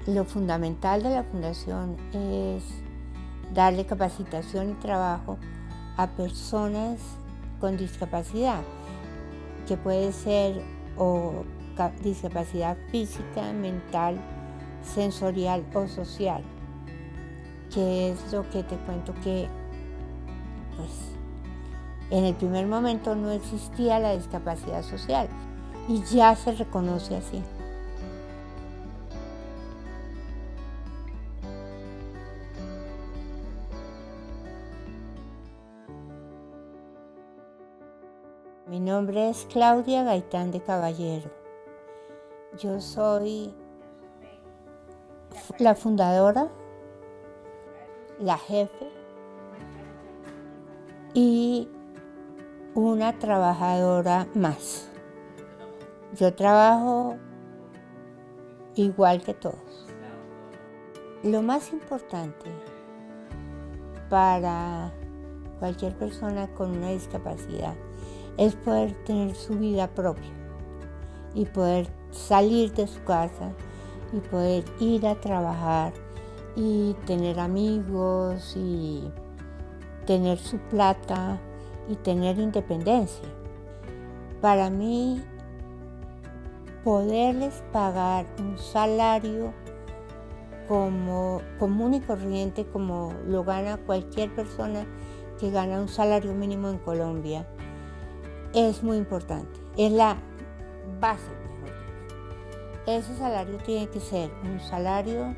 Lo fundamental de la fundación es darle capacitación y trabajo a personas con discapacidad, que puede ser o discapacidad física, mental, sensorial o social, que es lo que te cuento que pues en el primer momento no existía la discapacidad social y ya se reconoce así. Mi nombre es Claudia Gaitán de Caballero. Yo soy la fundadora, la jefe y una trabajadora más. Yo trabajo igual que todos. Lo más importante para cualquier persona con una discapacidad es poder tener su vida propia y poder salir de su casa y poder ir a trabajar y tener amigos y tener su plata y tener independencia. Para mí, poderles pagar un salario como común y corriente, como lo gana cualquier persona que gana un salario mínimo en Colombia, es muy importante, es la base, mejor dicho. Ese salario tiene que ser un salario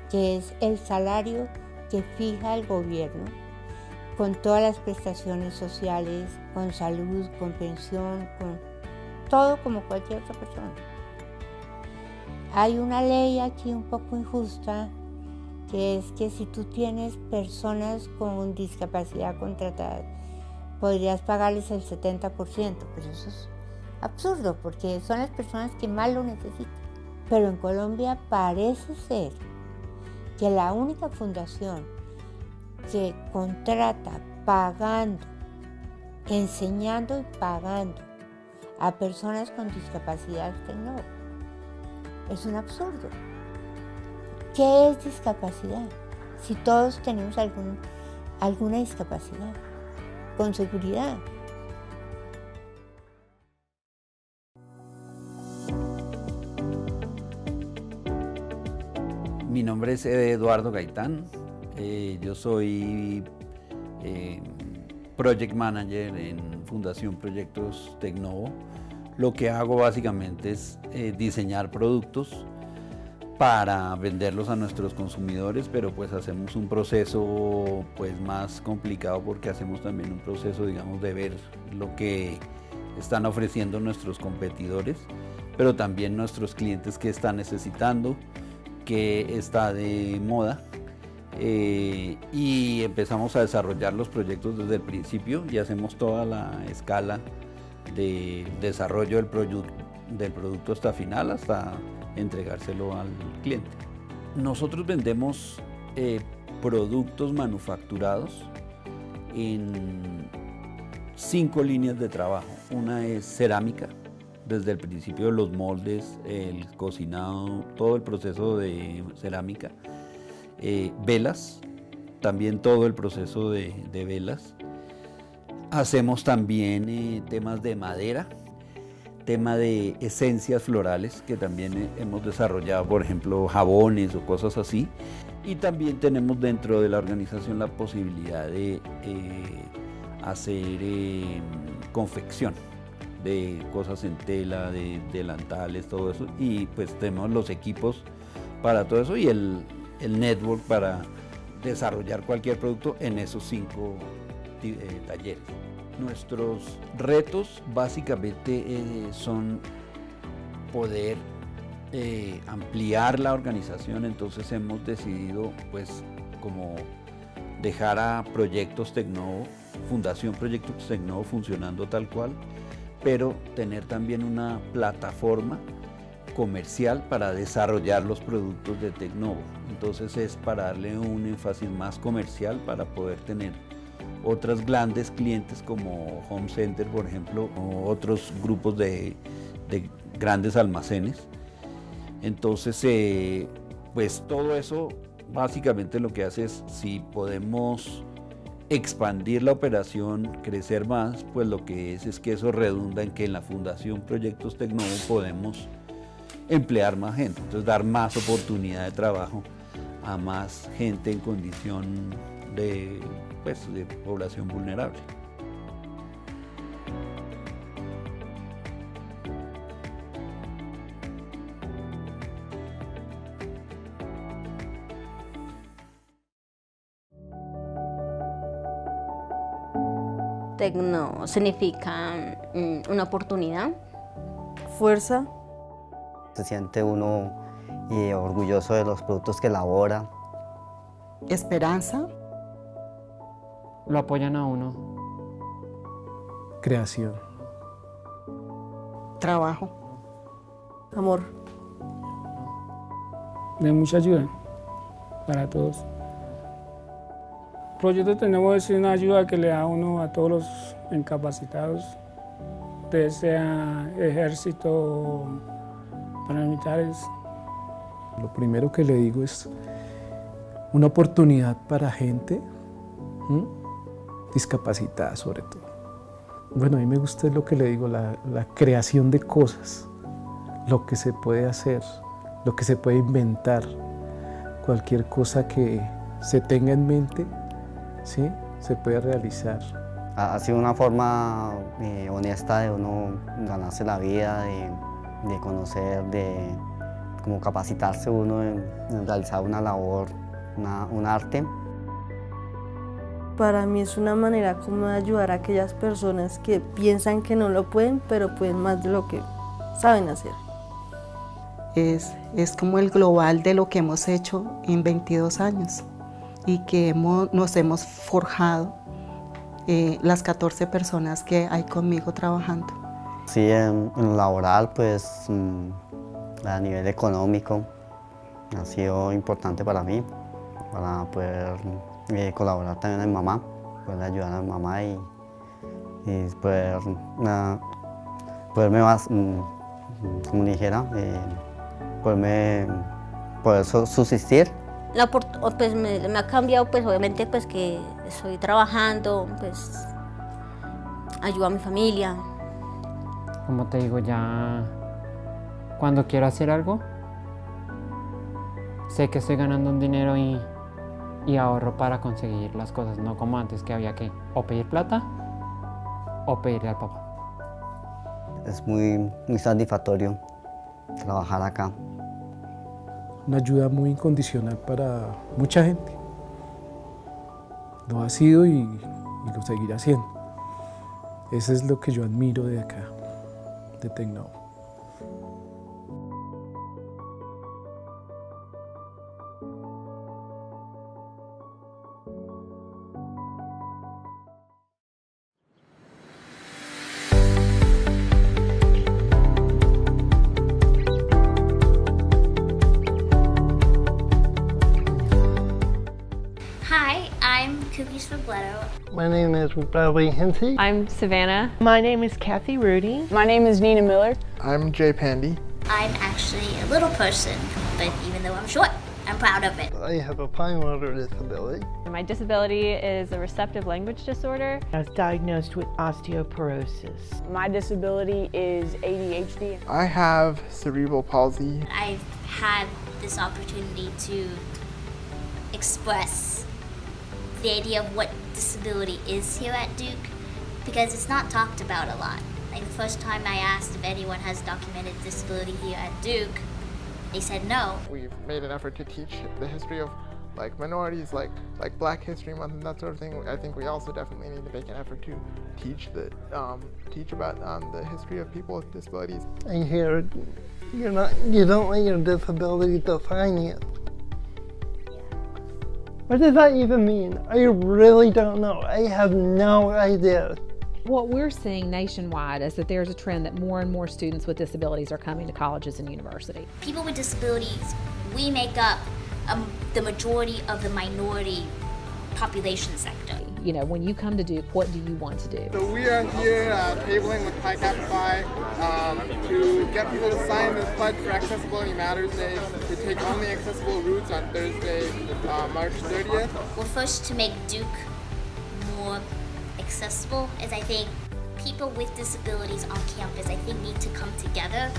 que es el salario que fija el gobierno, con todas las prestaciones sociales, con salud, con pensión, con todo como cualquier otra persona. Hay una ley aquí un poco injusta, que es que si tú tienes personas con discapacidad contratadas, podrías pagarles el 70%, pero eso es absurdo porque son las personas que más lo necesitan. Pero en Colombia parece ser que la única fundación que contrata pagando, enseñando y pagando a personas con discapacidad es Tecnovo. Es un absurdo. ¿Qué es discapacidad? Si todos tenemos alguna discapacidad, con seguridad. Mi nombre es Eduardo Gaitán, yo soy Project Manager en Fundación Proyectos Tecnovo. Lo que hago básicamente es diseñar productos para venderlos a nuestros consumidores, pero pues hacemos un proceso pues más complicado porque hacemos también un proceso, digamos, de ver lo que están ofreciendo nuestros competidores, pero también nuestros clientes que están necesitando, que está de moda, y empezamos a desarrollar los proyectos desde el principio y hacemos toda la escala de desarrollo del producto hasta final, hasta entregárselo al cliente. Nosotros vendemos productos manufacturados en 5 líneas de trabajo. Una es cerámica, desde el principio los moldes, el cocinado, todo el proceso de cerámica. Velas, también todo el proceso de velas. Hacemos también temas de madera, tema de esencias florales que también hemos desarrollado, por ejemplo, jabones o cosas así. Y también tenemos dentro de la organización la posibilidad de hacer confección de cosas en tela, de delantales, todo eso. Y pues tenemos los equipos para todo eso y el network para desarrollar cualquier producto en esos 5 talleres. Nuestros retos básicamente son poder ampliar la organización, entonces hemos decidido pues como dejar a Proyectos Tecnovo, Fundación Proyectos Tecnovo funcionando tal cual, pero tener también una plataforma comercial para desarrollar los productos de Tecnovo. Entonces es para darle un énfasis más comercial para poder tener otros grandes clientes como Home Center, por ejemplo, o otros grupos de grandes almacenes. Entonces pues todo eso básicamente lo que hace es, si podemos expandir la operación, crecer más, pues lo que es que eso redunda en que en la Fundación Proyectos Tecnovo podemos emplear más gente, entonces dar más oportunidad de trabajo a más gente en condición de población vulnerable. Tecno significa una oportunidad. Fuerza. Se siente uno orgulloso de los productos que elabora. Esperanza. Lo apoyan a uno. Creación. Trabajo. Amor. De mucha ayuda para todos. Proyecto Tecnovo es una ayuda que le da uno a todos los incapacitados, ya sea ejército o paramilitares. Lo primero que le digo es una oportunidad para gente discapacitada sobre todo. Bueno, a mí me gusta lo que le digo, la creación de cosas, lo que se puede hacer, lo que se puede inventar, cualquier cosa que se tenga en mente, ¿sí? Se puede realizar. Ha sido una forma honesta de uno ganarse la vida, de conocer, de como capacitarse uno en realizar una labor, un arte. Para mí es una manera como de ayudar a aquellas personas que piensan que no lo pueden, pero pueden más de lo que saben hacer. Es como el global de lo que hemos hecho en 22 años y que nos hemos forjado las 14 personas que hay conmigo trabajando. Sí, en lo laboral, pues a nivel económico ha sido importante para mí, para poder colaborar también a mi mamá, poder ayudar a mi mamá y poderme más, como dijera, poder subsistir. Pues me ha cambiado, pues obviamente pues que estoy trabajando, pues ayudo a mi familia. Como te digo, ya cuando quiero hacer algo, sé que estoy ganando un dinero y ahorro para conseguir las cosas, no como antes que había que o pedir plata o pedirle al papá. Es muy satisfactorio trabajar acá. Una ayuda muy incondicional para mucha gente. Lo ha sido y lo seguirá siendo. Eso es lo que yo admiro de acá, de Tecnovo. Hi, I'm Cookies Robledo. My name is Bradley Hinsey. I'm Savannah. My name is Kathy Rudy. My name is Nina Miller. I'm Jay Pandy. I'm actually a little person, but even though I'm short, I'm proud of it. I have a fine motor disability. My disability is a receptive language disorder. I was diagnosed with osteoporosis. My disability is ADHD. I have cerebral palsy. I've had this opportunity to express the idea of what disability is here at Duke, because it's not talked about a lot. Like the first time I asked if anyone has documented disability here at Duke, they said no. We've made an effort to teach the history of minorities, like Black History Month and that sort of thing. I think we also definitely need to make an effort to teach about the history of people with disabilities. I hear you don't let your disability define you. What does that even mean? I really don't know. I have no idea. What we're seeing nationwide is that there's a trend that more and more students with disabilities are coming to colleges and universities. People with disabilities, we make up the majority of the minority population sector. You know, when you come to Duke, what do you want to do? So we are here tabling with Pi Kappa Phi to get people to sign the pledge for Accessibility Matters Day to take only accessible routes on Thursday, March 30th. Well, first, to make Duke more accessible is, I think, people with disabilities on campus, I think, need to come together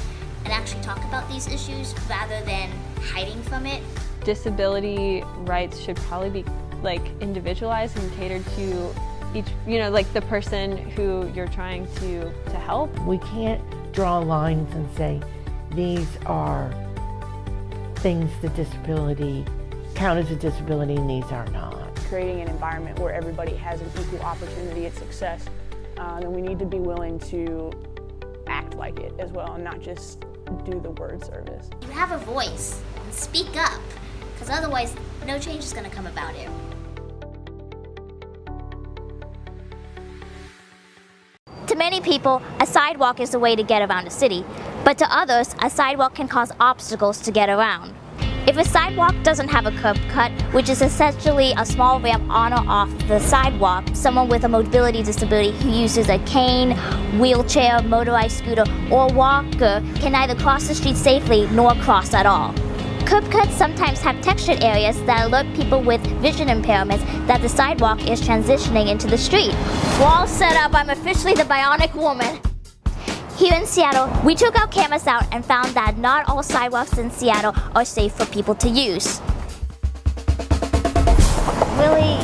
and actually talk about these issues rather than hiding from it. Disability rights should probably be like individualized and catered to each, you know, like the person who you're trying to help. We can't draw lines and say these are things that disability count as a disability and these are not. Creating an environment where everybody has an equal opportunity at success, and we need to be willing to act like it as well and not just do the word service. You have a voice, and speak up, because otherwise no change is going to come about it. To many people, a sidewalk is the way to get around a city, but to others, a sidewalk can cause obstacles to get around. If a sidewalk doesn't have a curb cut, which is essentially a small ramp on or off the sidewalk, someone with a mobility disability who uses a cane, wheelchair, motorized scooter, or walker can neither cross the street safely nor cross at all. Curb cuts sometimes have textured areas that alert people with vision impairments that the sidewalk is transitioning into the street. Wall set up, I'm officially the bionic woman. Here in Seattle, we took our cameras out and found that not all sidewalks in Seattle are safe for people to use. Really?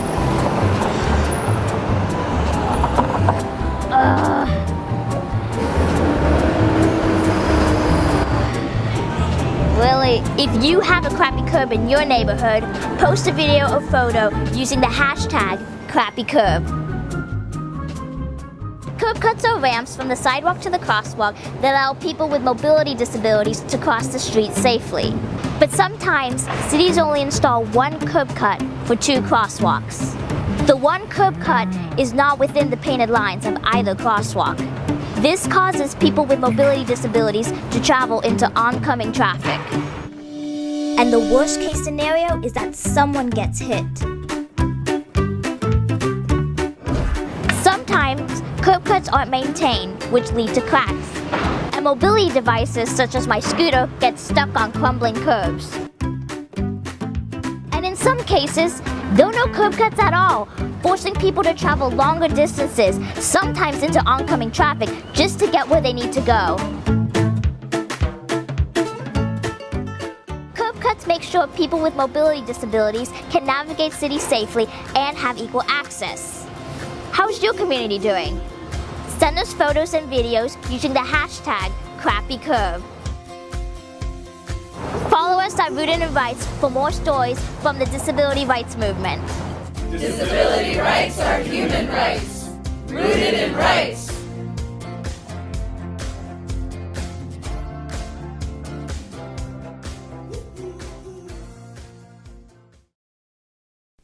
Really, if you have a crappy curb in your neighborhood, post a video or photo using the hashtag #CrappyCurb. Curb cuts are ramps from the sidewalk to the crosswalk that allow people with mobility disabilities to cross the street safely. But sometimes, cities only install one curb cut for two crosswalks. The one curb cut is not within the painted lines of either crosswalk. This causes people with mobility disabilities to travel into oncoming traffic. And the worst case scenario is that someone gets hit. Sometimes, curb cuts aren't maintained, which lead to cracks. And mobility devices such as my scooter get stuck on crumbling curbs. And in some cases, there are no curb cuts at all, forcing people to travel longer distances, sometimes into oncoming traffic, just to get where they need to go. Curb cuts make sure people with mobility disabilities can navigate cities safely and have equal access. How's your community doing? Send us photos and videos using the hashtag #CrappyCurb. Follow us at Rooted in Rights for more stories from the disability rights movement. Disability rights are human rights. Rooted in rights.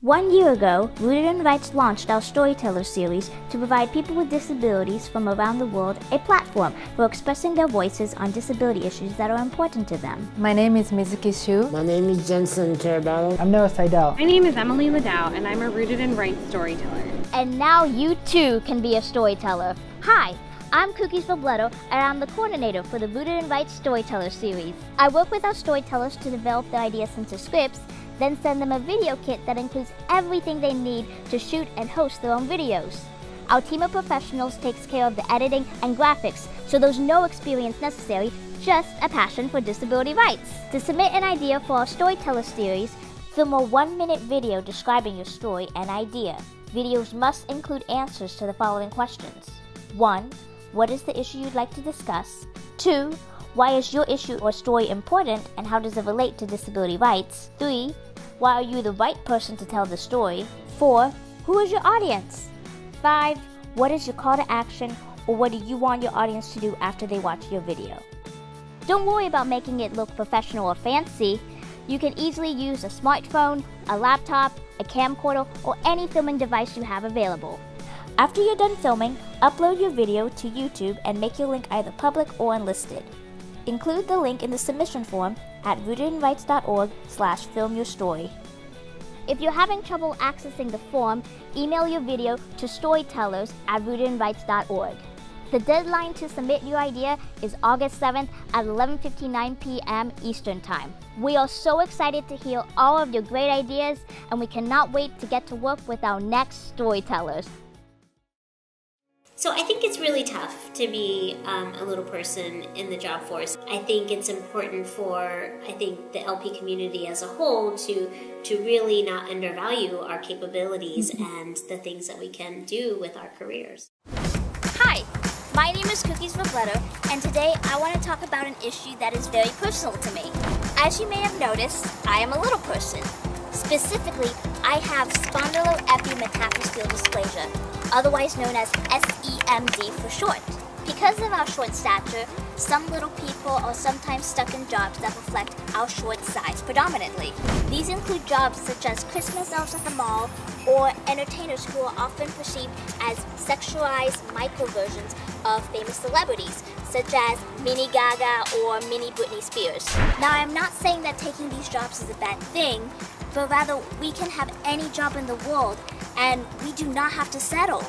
One year ago, Rooted in Rights launched our Storyteller series to provide people with disabilities from around the world a platform for expressing their voices on disability issues that are important to them. My name is Mizuki Shu. My name is Jensen Terabello. I'm Noah Seidel. My name is Emily Liddell, and I'm a Rooted in Rights storyteller. And now you too can be a storyteller. Hi, I'm Cookies Robledo, and I'm the coordinator for the Rooted in Rights Storyteller series. I work with our storytellers to develop their ideas into scripts, then send them a video kit that includes everything they need to shoot and host their own videos. Our team of professionals takes care of the editing and graphics, so there's no experience necessary, just a passion for disability rights. To submit an idea for our Storyteller series, film a 1-minute video describing your story and idea. Videos must include answers to the following questions. 1. What is the issue you'd like to discuss? 2. Why is your issue or story important and how does it relate to disability rights? 3. Why are you the right person to tell the story? 4. Who is your audience? 5. What is your call to action or what do you want your audience to do after they watch your video? Don't worry about making it look professional or fancy. You can easily use a smartphone, a laptop, a camcorder, or any filming device you have available. After you're done filming, upload your video to YouTube and make your link either public or unlisted. Include the link in the submission form at rootedinrights.org/filmyourstory. If you're having trouble accessing the form, email your video to storytellers@rootedinrights.org. The deadline to submit your idea is August 7th at 11:59 p.m. Eastern Time. We are so excited to hear all of your great ideas, and we cannot wait to get to work with our next storytellers. So I think it's really tough to be a little person in the job force. I think it's important for, the LP community as a whole to really not undervalue our capabilities and the things that we can do with our careers. Hi, my name is Cookies Robledo, and today I want to talk about an issue that is very personal to me. As you may have noticed, I am a little person. Specifically, I have spondyloepimetaphyseal dysplasia, otherwise known as SEMD for short. Because of our short stature, some little people are sometimes stuck in jobs that reflect our short size predominantly. These include jobs such as Christmas elves at the mall or entertainers who are often perceived as sexualized micro-versions of famous celebrities, such as Mini Gaga or Mini Britney Spears. Now, I'm not saying that taking these jobs is a bad thing, but rather we can have any job in the world and we do not have to settle.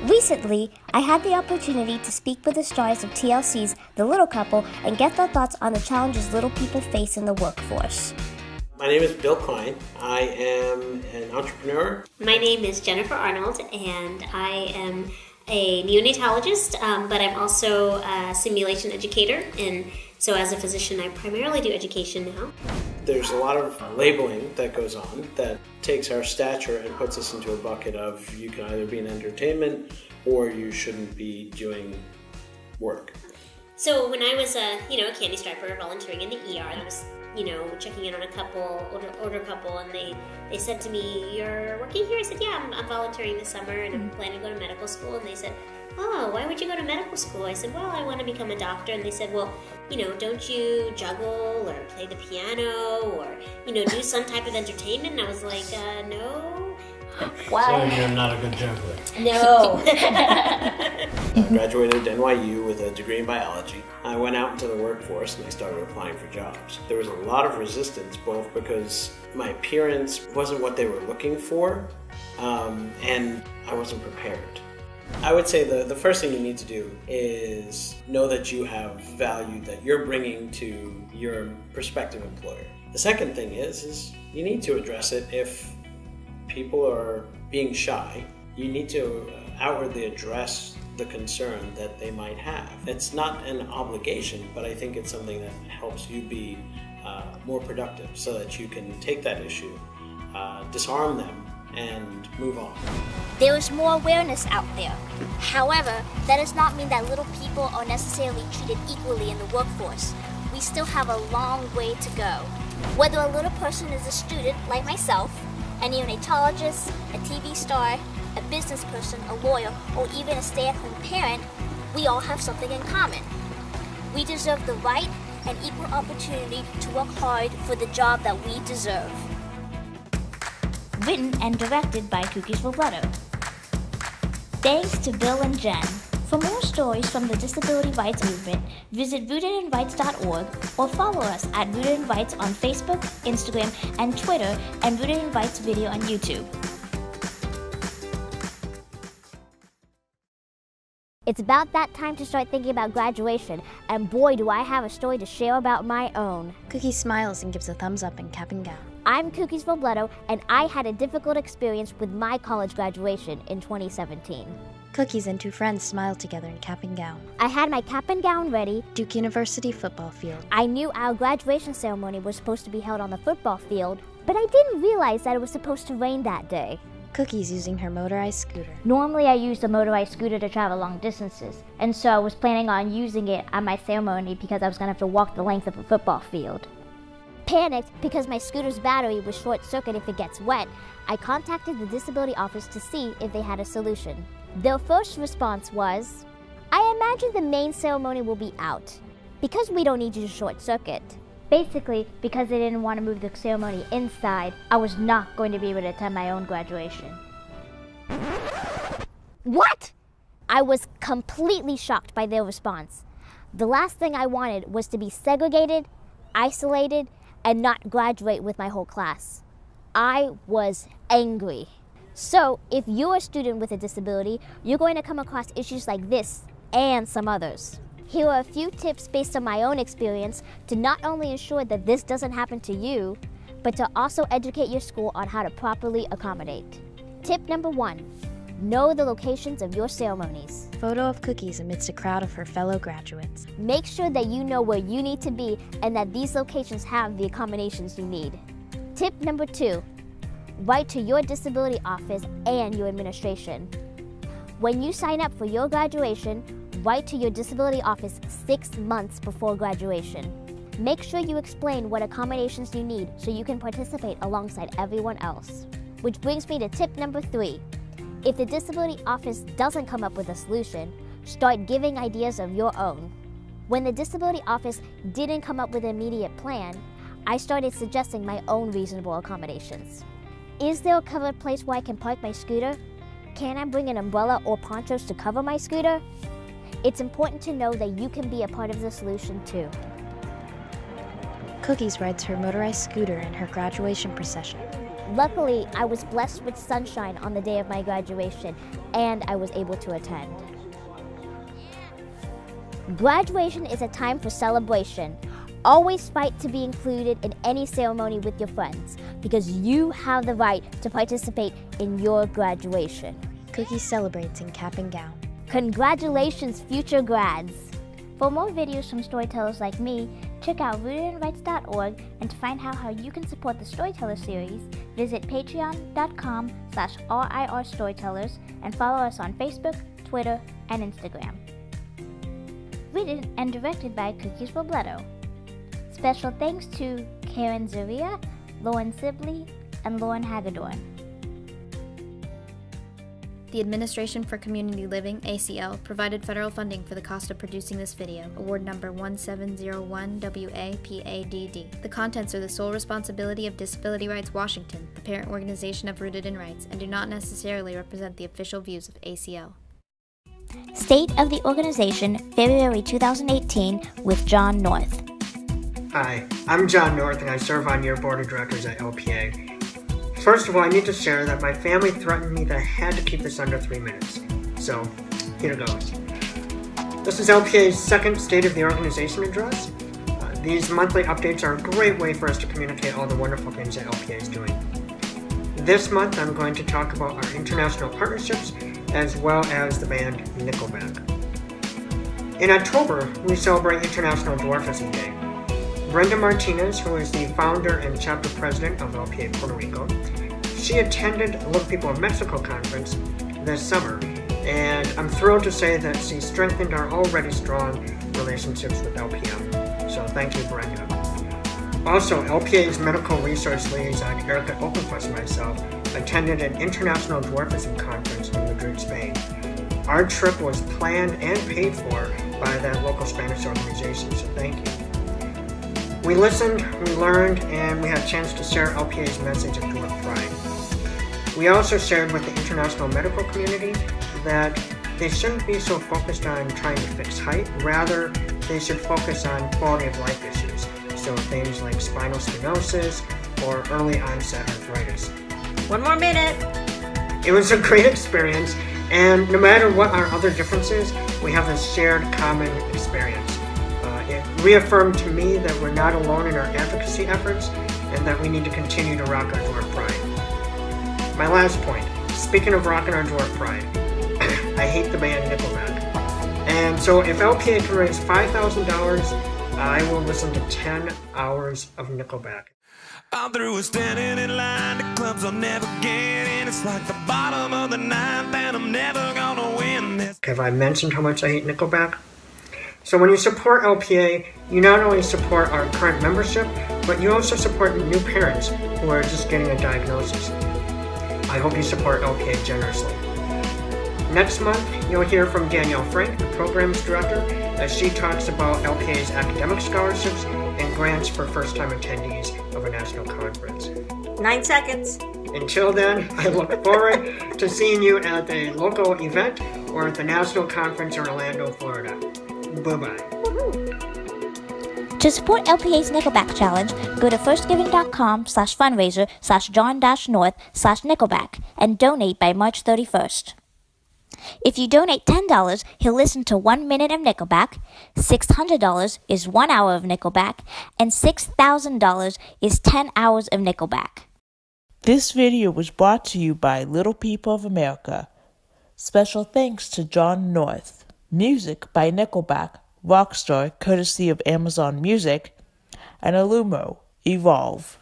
Recently, I had the opportunity to speak with the stars of TLC's The Little Couple and get their thoughts on the challenges little people face in the workforce. My name is Bill Klein. I am an entrepreneur. My name is Jennifer Arnold, and I am a neonatologist, but I'm also a simulation educator, and so as a physician, I primarily do education now. There's a lot of labeling that goes on that takes our stature and puts us into a bucket of you can either be in entertainment or you shouldn't be doing work. So when I was a candy striper volunteering in the ER, I was checking in on a couple, older couple, and they said to me, "You're working here?" I said, "Yeah, I'm volunteering this summer and I'm planning to go to medical school." And they said, "Oh, why would you go to medical school?" I said, "Well, I want to become a doctor." And they said, "Well, don't you juggle or play the piano or, do some type of entertainment?" And I was like, no. Wow. So you're not a good juggler. No. I graduated at NYU with a degree in biology. I went out into the workforce and I started applying for jobs. There was a lot of resistance, both because my appearance wasn't what they were looking for, and I wasn't prepared. I would say the first thing you need to do is know that you have value that you're bringing to your prospective employer. The second thing is you need to address it if people are being shy. You need to outwardly address the concern that they might have. It's not an obligation, but I think it's something that helps you be more productive so that you can take that issue, disarm them, and move on. There is more awareness out there. However, that does not mean that little people are necessarily treated equally in the workforce. We still have a long way to go. Whether a little person is a student like myself, a neonatologist, a TV star, a business person, a lawyer, or even a stay-at-home parent, we all have something in common. We deserve the right and equal opportunity to work hard for the job that we deserve. Written and directed by Cookies Robledo. Thanks to Bill and Jen. For more stories from the disability rights movement, visit rootedinrights.org or follow us at Rooted in Rights on Facebook, Instagram, and Twitter, and Rooted in Rights video on YouTube. It's about that time to start thinking about graduation, and boy do I have a story to share about my own. Cookie smiles and gives a thumbs up in cap and gown. I'm Cookies Robledo, and I had a difficult experience with my college graduation in 2017. Cookies and two friends smiled together in cap and gown. I had my cap and gown ready. Duke University football field. I knew our graduation ceremony was supposed to be held on the football field, but I didn't realize that it was supposed to rain that day. Cookies using her motorized scooter. Normally I use a motorized scooter to travel long distances, and so I was planning on using it at my ceremony because I was going to have to walk the length of a football field. Panicked because my scooter's battery was short-circuited if it gets wet, I contacted the disability office to see if they had a solution. Their first response was, "I imagine the main ceremony will be out, because we don't need you to short-circuit." Basically, because they didn't want to move the ceremony inside, I was not going to be able to attend my own graduation. What? I was completely shocked by their response. The last thing I wanted was to be segregated, isolated, and not graduate with my whole class. I was angry. So, if you're a student with a disability, you're going to come across issues like this and some others. Here are a few tips based on my own experience to not only ensure that this doesn't happen to you, but to also educate your school on how to properly accommodate. Tip number 1, know the locations of your ceremonies. Photo of Cookies amidst a crowd of her fellow graduates. Make sure that you know where you need to be and that these locations have the accommodations you need. Tip number 2, write to your disability office and your administration. When you sign up for your graduation, write to your disability office 6 months before graduation. Make sure you explain what accommodations you need so you can participate alongside everyone else. Which brings me to tip number 3. If the disability office doesn't come up with a solution, start giving ideas of your own. When the disability office didn't come up with an immediate plan, I started suggesting my own reasonable accommodations. Is there a covered place where I can park my scooter? Can I bring an umbrella or ponchos to cover my scooter? It's important to know that you can be a part of the solution too. Cookies rides her motorized scooter in her graduation procession. Luckily, I was blessed with sunshine on the day of my graduation, and I was able to attend. Graduation is a time for celebration. Always fight to be included in any ceremony with your friends, because you have the right to participate in your graduation. Cookies celebrates in cap and gown. Congratulations, future grads! For more videos from storytellers like me, check out rootedinrights.org, and to find out how you can support the Storyteller series, visit patreon.com/RIRstorytellers and follow us on Facebook, Twitter, and Instagram. Written and directed by Cookies Robledo. Special thanks to Karen Zaria, Lauren Sibley, and Lauren Hagedorn. The Administration for Community Living, ACL, provided federal funding for the cost of producing this video, award number 1701WAPADD. The contents are the sole responsibility of Disability Rights Washington, the parent organization of Rooted in Rights, and do not necessarily represent the official views of ACL. State of the Organization, February 2018, with John North. Hi, I'm John North and I serve on your board of directors at LPA. First of all, I need to share that my family threatened me that I had to keep this under 3 minutes. So, here goes. This is LPA's second State of the Organization address. These monthly updates are a great way for us to communicate all the wonderful things that LPA is doing. This month, I'm going to talk about our international partnerships as well as the band Nickelback. In October, we celebrate International Dwarfism Day. Brenda Martinez, who is the founder and chapter president of LPA Puerto Rico, she attended Look People in Mexico conference this summer, and I'm thrilled to say that she strengthened our already strong relationships with LPM. So thank you, Brenda. Also, LPA's medical resource liaison, Erica Openfuss, and myself attended an international dwarfism conference in Madrid, Spain. Our trip was planned and paid for by that local Spanish organization, so thank you. We listened, we learned, and we had a chance to share LPA's message of dwarf pride. We also shared with the international medical community that they shouldn't be so focused on trying to fix height, rather they should focus on quality of life issues, so things like spinal stenosis or early onset arthritis. 1 more minute! It was a great experience, and no matter what our other differences, we have this shared common experience. It reaffirmed to me that we're not alone in our advocacy efforts and that we need to continue to rock our dwarf pride. My last point, speaking of rocking our dwarf pride, I hate the band Nickelback. And so if LPA can raise $5,000, I will listen to 10 hours of Nickelback. I'm through with standing in line, the clubs I'll never get in. It's like the bottom of the ninth and I'm never gonna win this. Have I mentioned how much I hate Nickelback? So when you support LPA, you not only support our current membership, but you also support new parents who are just getting a diagnosis. I hope you support LPA generously. Next month, you'll hear from Danielle Frank, the Programs Director, as she talks about LPA's academic scholarships and grants for first-time attendees of a national conference. 9 seconds. Until then, I look forward to seeing you at a local event or at the national conference in Orlando, Florida. Bye-bye. To support LPA's Nickelback Challenge, go to firstgiving.com/fundraiser/John-North/Nickelback and donate by March 31st. If you donate $10, he'll listen to 1 minute of Nickelback, $600 is 1 hour of Nickelback, and $6,000 is 10 hours of Nickelback. This video was brought to you by Little People of America. Special thanks to John North. Music by Nickelback, Rockstar, courtesy of Amazon Music, and Illumo, Evolve.